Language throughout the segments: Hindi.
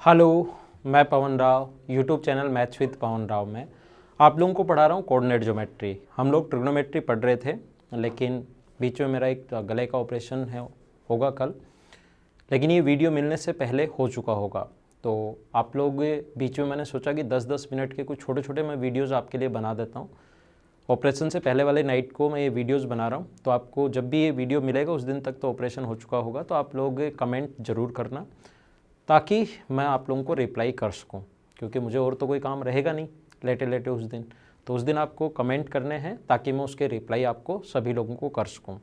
हेलो, मैं Pawan Rao, YouTube channel maths with Pawan Rao में आप लोगों को पढ़ा रहा हूँ कोऑर्डिनेट ज्योमेट्री। हम लोग ट्रिग्नोमेट्री पढ़ रहे थे, लेकिन बीच में मेरा एक गले का ऑपरेशन होगा कल, लेकिन ये वीडियो मिलने से पहले हो चुका होगा। तो आप लोग बीच में मैंने सोचा कि 10-10 मिनट के कुछ छोटे छोटे मैं वीडियोज़ आपके लिए बना देता हूँ। ऑपरेशन से पहले वाले नाइट को मैं ये वीडियोज़ बना रहा हूँ, तो आपको जब भी ये वीडियो मिलेगा उस दिन तक तो ऑपरेशन हो चुका होगा। तो आप लोग कमेंट ज़रूर करना ताकि मैं आप लोगों को रिप्लाई कर सकूं, क्योंकि मुझे और तो कोई काम रहेगा नहीं लेटे लेटे उस दिन। तो उस दिन आपको कमेंट करने हैं ताकि मैं उसके रिप्लाई आपको सभी लोगों को कर सकूं।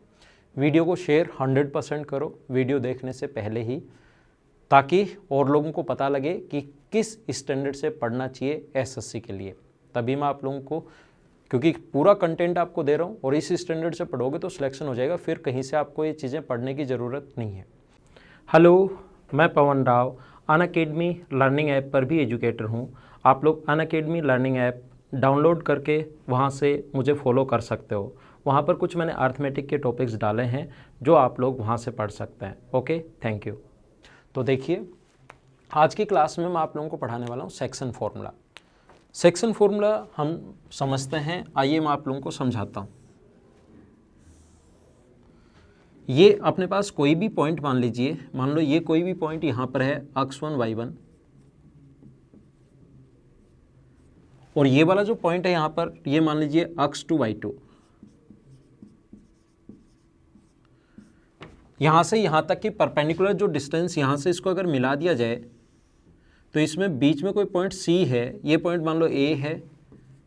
वीडियो को शेयर 100% करो वीडियो देखने से पहले ही, ताकि और लोगों को पता लगे कि किस स्टैंडर्ड से पढ़ना चाहिए एसएससी के लिए। तभी मैं आप लोगों को, क्योंकि पूरा कंटेंट आपको दे रहा हूँ और इस स्टैंडर्ड से पढ़ोगे तो सिलेक्शन हो जाएगा, फिर कहीं से आपको ये चीज़ें पढ़ने की ज़रूरत नहीं है। हेलो, मैं Pawan Rao Unacademy learning app पर भी एजुकेटर हूँ। आप लोग अनअकैडमी लर्निंग ऐप डाउनलोड करके वहाँ से मुझे फॉलो कर सकते हो। वहाँ पर कुछ मैंने अर्थमेटिक के टॉपिक्स डाले हैं जो आप लोग वहाँ से पढ़ सकते हैं। Okay, thank you. तो देखिए, आज की क्लास में मैं आप लोगों को पढ़ाने वाला हूँ सेक्शन फॉर्मूला। सेक्शन फॉर्मूला हम समझते हैं, आइए मैं आप लोगों को समझाता हूँ। ये अपने पास कोई भी पॉइंट मान लीजिए, मान लो ये कोई भी पॉइंट यहाँ पर है x1 y1, और ये वाला जो पॉइंट है यहाँ पर ये मान लीजिए x2 y2। यहाँ से यहाँ तक की परपेंडिकुलर जो डिस्टेंस यहाँ से इसको अगर मिला दिया जाए तो इसमें बीच में कोई पॉइंट C है, ये पॉइंट मान लो A है,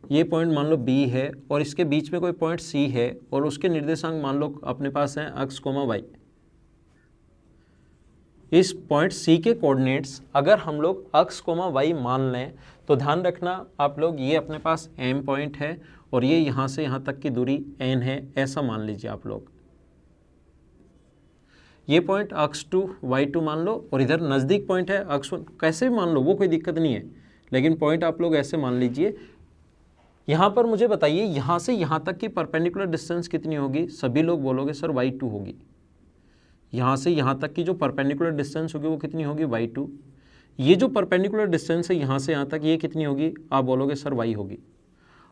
ये पॉइंट मान लो B है, और इसके बीच में कोई पॉइंट C है और उसके निर्देशांक मान लो अपने पास हैं x, y। इस पॉइंट C के कोऑर्डिनेट्स अगर हम लोग x, y मान लें तो ध्यान रखना आप लोग, ये अपने पास M पॉइंट है और ये यहाँ से यहाँ तक की दूरी N है, ऐसा मान लीजिए आप लोग। ये पॉइंट x2 y2 मान लो, और इधर नज़दीक पॉइंट है x1, कैसे भी मान लो वो कोई दिक्कत नहीं है, लेकिन पॉइंट आप लोग ऐसे मान लीजिए। यहाँ पर मुझे बताइए यहाँ से यहाँ तक की परपेंडिकुलर डिस्टेंस कितनी होगी? सभी लोग बोलोगे सर y2 होगी। यहाँ से यहाँ तक की जो परपेंडिकुलर डिस्टेंस होगी वो कितनी होगी? y2। ये जो परपेंडिकुलर डिस्टेंस है यहाँ से यहाँ तक, ये कितनी होगी? आप बोलोगे सर y होगी।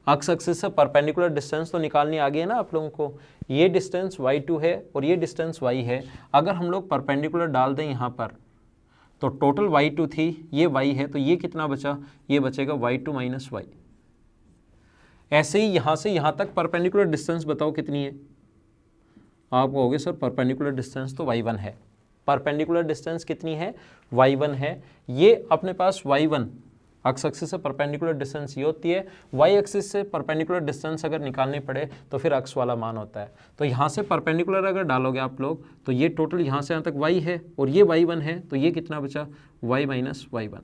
एक्स एक्सिस से परपेंडिकुलर डिस्टेंस तो निकालनी आ गई है ना आप लोगों को। ये डिस्टेंस y2 है और ये डिस्टेंस y है। अगर हम लोग परपेंडिकुलर डाल दें यहाँ पर तो टोटल y2 थी, ये y है, तो ये कितना बचा? ये बचेगा y2 माइनस y। ऐसे ही यहाँ से यहाँ तक परपेंडिकुलर डिस्टेंस बताओ कितनी है? आप कहोगे सर परपेंडिकुलर डिस्टेंस तो y1 है। परपेंडिकुलर डिस्टेंस कितनी है? y1 है। ये अपने पास y1 एक्स एक्सिस से परपेंडिकुलर डिस्टेंस ये होती है, y एक्सिस से परपेंडिकुलर डिस्टेंस अगर निकालनी पड़े तो फिर x वाला मान होता है। तो यहाँ से परपेंडिकुलर अगर डालोगे आप लोग तो ये टोटल यहाँ से यहाँ तक y है और ये y1 है, तो ये कितना बचा? y minus y1।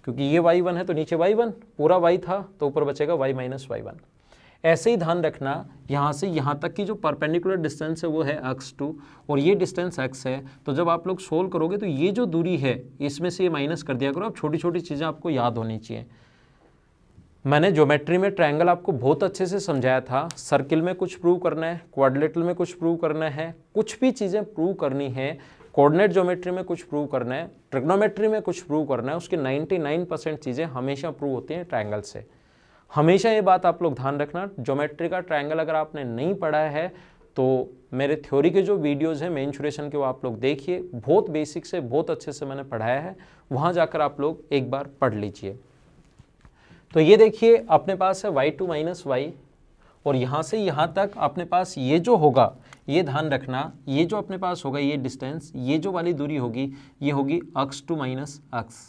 क्योंकि ये y1 है तो नीचे y1, पूरा y था तो ऊपर बचेगा y माइनस y1। ऐसे ही ध्यान रखना, यहाँ से यहाँ तक की जो परपेंडिकुलर डिस्टेंस है वो है x2 और ये डिस्टेंस x है। तो जब आप लोग सोल्व करोगे तो ये जो दूरी है इसमें से ये माइनस कर दिया करो। अब छोटी छोटी चीज़ें आपको याद होनी चाहिए। मैंने ज्योमेट्री में ट्रायंगल आपको बहुत अच्छे से समझाया था। सर्किल में कुछ प्रूव करना है, क्वाड्रिलेटरल में कुछ प्रूव करना है, कुछ भी चीज़ें प्रूव करनी है, कोऑर्डिनेट ज्योमेट्री में कुछ प्रूव करना है, ट्रिग्नोमेट्री में कुछ प्रूव करना है, उसकी 99% चीज़ें हमेशा प्रूव होती हैं ट्रायंगल से। हमेशा ये बात आप लोग ध्यान रखना। ज्योमेट्री का ट्रायंगल अगर आपने नहीं पढ़ा है तो मेरे थ्योरी के जो वीडियोज़ हैं मेंसुरेशन के, वो आप लोग देखिए। बहुत बेसिक से बहुत अच्छे से मैंने पढ़ाया है, वहाँ जाकर आप लोग एक बार पढ़ लीजिए। तो ये देखिए अपने पास है y2 माइनस y, और यहाँ से यहाँ तक अपने पास ये जो होगा, ये ध्यान रखना, ये जो अपने पास होगा ये डिस्टेंस, ये जो वाली दूरी होगी ये होगी x2 माइनस x।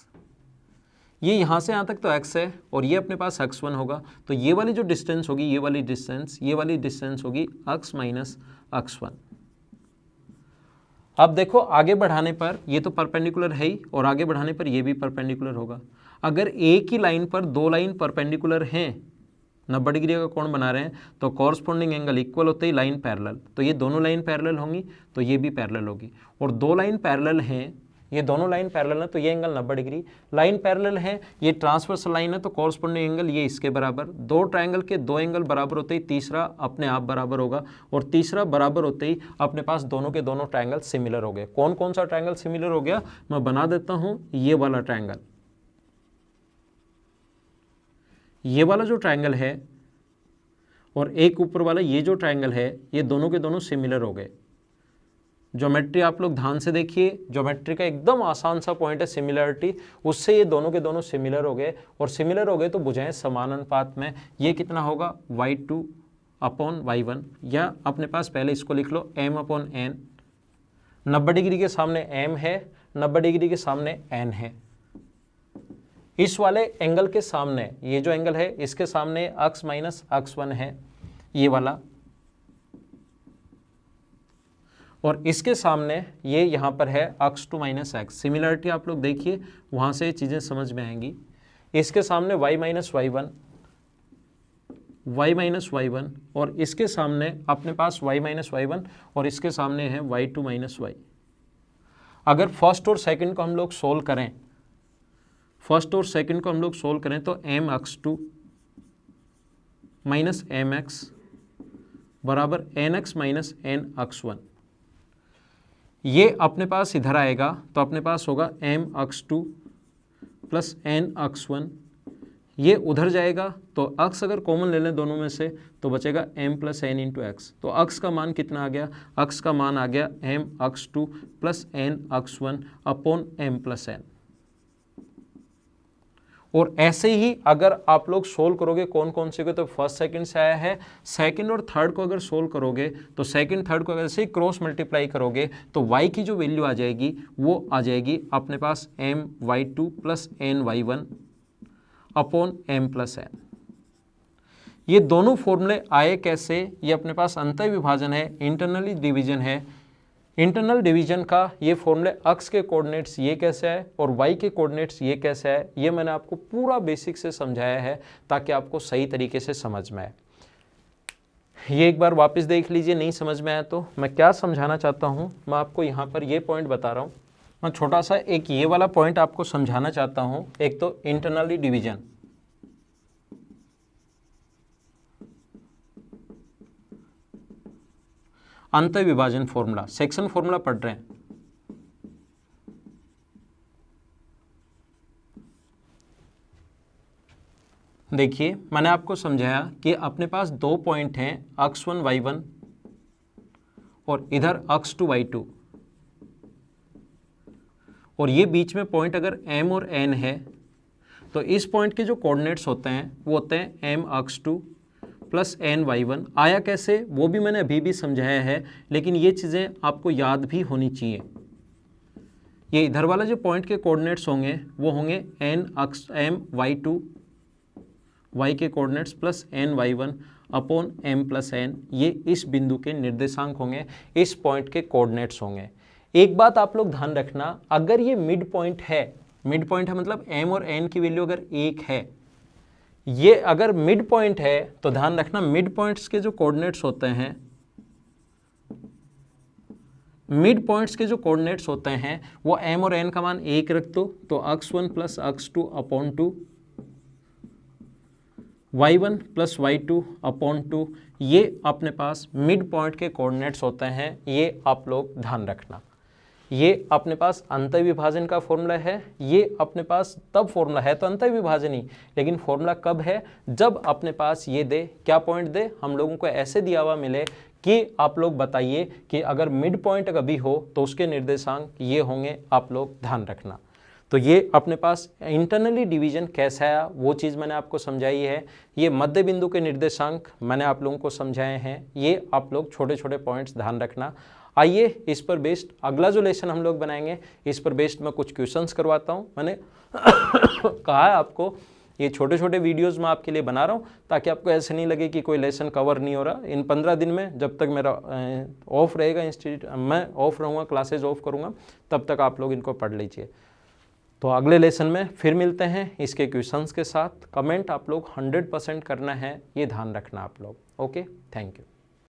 ये यहाँ से यहाँ तक तो x है और ये अपने पास x1 होगा, तो ये वाली जो डिस्टेंस होगी ये वाली डिस्टेंस होगी x माइनस x1। अब देखो आगे बढ़ाने पर ये तो परपेंडिकुलर है ही, और आगे बढ़ाने पर ये भी परपेंडिकुलर होगा। अगर एक ही लाइन पर दो लाइन परपेंडिकुलर हैं, 90 डिग्री का कोण बना रहे हैं, तो कॉरस्पॉन्डिंग एंगल इक्वल होते ही लाइन पैरेलल, तो ये दोनों लाइन पैरेलल होंगी तो ये भी पैरेलल होगी। और दो लाइन पैरेलल हैं, ये दोनों लाइन पैरेलल है तो ये एंगल 90 डिग्री, लाइन पैरेलल है, ये ट्रांसवर्सल लाइन है तो कॉरस्पॉन्डिंग एंगल ये इसके बराबर। दो ट्रायंगल के दो एंगल बराबर होते ही तीसरा अपने आप बराबर होगा, और तीसरा बराबर होते ही अपने पास दोनों के दोनों ट्रायंगल सिमिलर हो गए। कौन कौन सा ट्रायंगल सिमिलर हो गया मैं बना देता हूं। ये वाला ट्रायंगल, ये वाला जो ट्रायंगल है और एक ऊपर वाला ये जो ट्रायंगल है, ये दोनों के दोनों सिमिलर हो गए। ज्योमेट्री आप लोग ध्यान से देखिए, ज्योमेट्री का एकदम आसान सा पॉइंट है सिमिलरिटी, उससे ये दोनों के दोनों सिमिलर हो गए, और सिमिलर हो गए तो बुझाएं समान अनुपात में। ये कितना होगा y2 अपॉन y1, या अपने पास पहले इसको लिख लो m अपॉन n। 90 डिग्री के सामने m है, 90 डिग्री के सामने n है। इस वाले एंगल के सामने ये जो एंगल है इसके सामने अक्स माइनस अक्स 1 है, ये वाला, और इसके सामने ये यहाँ पर है अक्स 2 माइनस एक्स। सिमिलरिटी आप लोग देखिए, वहाँ से चीज़ें समझ में आएंगी। इसके सामने y minus y1, y minus y1, और इसके सामने अपने पास y माइनस y1, और इसके सामने है y2 माइनस y। अगर फर्स्ट और सेकंड को हम लोग सोल्व करें, फर्स्ट और सेकंड को हम लोग सोल्व करें तो m अक्स 2 माइनस एम एक्स बराबर एन एक्स माइनस एन अक्स 1। ये अपने पास इधर आएगा तो अपने पास होगा m अक्स 2 प्लस n अक्स 1। ये उधर जाएगा तो अक्स अगर कॉमन ले लें दोनों में से तो बचेगा m plus n into x. तो अक्स का मान कितना आ गया, अक्स का मान आ गया m अक्स 2 प्लस n अक्स 1 अपॉन m प्लस n। और ऐसे ही अगर आप लोग सोल्व करोगे कौन कौन से को, तो फर्स्ट सेकंड से आया है, सेकंड और थर्ड को अगर सोल्व करोगे तो सेकंड थर्ड को अगर से क्रॉस मल्टीप्लाई करोगे तो y की जो वैल्यू आ जाएगी वो आ जाएगी अपने पास m y2 plus n y1 upon m plus n। ये दोनों फॉर्मूले आए कैसे, ये अपने पास अंतर विभाजन है, इंटरनली डिवीजन है। इंटरनल डिवीजन का ये फॉर्मूले अक्स के कोऑर्डिनेट्स ये कैसे है और y के कोऑर्डिनेट्स ये कैसे है, ये मैंने आपको पूरा बेसिक से समझाया है ताकि आपको सही तरीके से समझ में आए। ये एक बार वापस देख लीजिए, नहीं समझ में आया तो मैं क्या समझाना चाहता हूँ, मैं आपको यहाँ पर ये पॉइंट बता रहा हूँ। मैं छोटा सा एक ये वाला पॉइंट आपको समझाना चाहता हूँ। एक तो इंटरनली डिवीजन, अंतर विभाजन फॉर्मूला, सेक्शन फॉर्मूला पढ़ रहे हैं। देखिए मैंने आपको समझाया कि अपने पास दो पॉइंट हैं, अक्स 1 y1 और इधर अक्स 2 y2, और ये बीच में पॉइंट अगर m और n है तो इस पॉइंट के जो कोऑर्डिनेट्स होते हैं वो होते हैं m अक्स 2 प्लस एन y1। आया कैसे वो भी मैंने अभी भी समझाया है, लेकिन ये चीज़ें आपको याद भी होनी चाहिए। ये इधर वाला जो पॉइंट के कोऑर्डिनेट्स होंगे वो होंगे n अक्स m y2 y के coordinates plus n y1 upon m plus n। ये इस बिंदु के निर्देशांक होंगे, इस पॉइंट के कोऑर्डिनेट्स होंगे। एक बात आप लोग ध्यान रखना, अगर ये मिड पॉइंट है, मिड पॉइंट है मतलब m और n की वैल्यू अगर 1 है, ये अगर मिड पॉइंट है तो ध्यान रखना मिड पॉइंट्स के जो कोऑर्डिनेट्स होते हैं, मिड पॉइंट्स के जो कोऑर्डिनेट्स होते हैं वो m और n का मान 1 रख दो तो अक्स 1 प्लस अक्स 2 upon 2, y1 plus y2 upon 2, ये अपने पास मिड पॉइंट के कोऑर्डिनेट्स होते हैं। ये आप लोग ध्यान रखना। ये अपने पास अंतर विभाजन का फॉर्मूला है, ये अपने पास तब फॉर्मूला है तो अंतर विभाजन ही, लेकिन फॉर्मूला कब है, जब अपने पास ये दे, क्या पॉइंट दे, हम लोगों को ऐसे दिया हुआ मिले कि आप लोग बताइए कि अगर मिड पॉइंट कभी हो तो उसके निर्देशांक ये होंगे, आप लोग ध्यान रखना। तो ये अपने पास इंटरनली डिवीजन कैसा है वो चीज़ मैंने आपको समझाई है। ये मध्य बिंदु के निर्देशांक मैंने आप लोगों को समझाए हैं, ये आप लोग छोटे छोटे पॉइंट्स ध्यान रखना। आइए इस पर बेस्ड अगला जो लेसन हम लोग बनाएंगे, इस पर बेस्ड मैं कुछ क्वेश्चंस करवाता हूँ। मैंने कहा है आपको ये छोटे छोटे वीडियोस मैं आपके लिए बना रहा हूँ ताकि आपको ऐसे नहीं लगे कि कोई लेसन कवर नहीं हो रहा। इन 15 दिन में जब तक मेरा ऑफ रहेगा, इंस्टीट्यूट मैं ऑफ रहूँगा, क्लासेज ऑफ करूँगा, तब तक आप लोग इनको पढ़ लीजिए। तो अगले लेसन में फिर मिलते हैं इसके क्वेश्चंस के साथ। कमेंट आप लोग 100% करना है, ये ध्यान रखना आप लोग। Okay, thank you.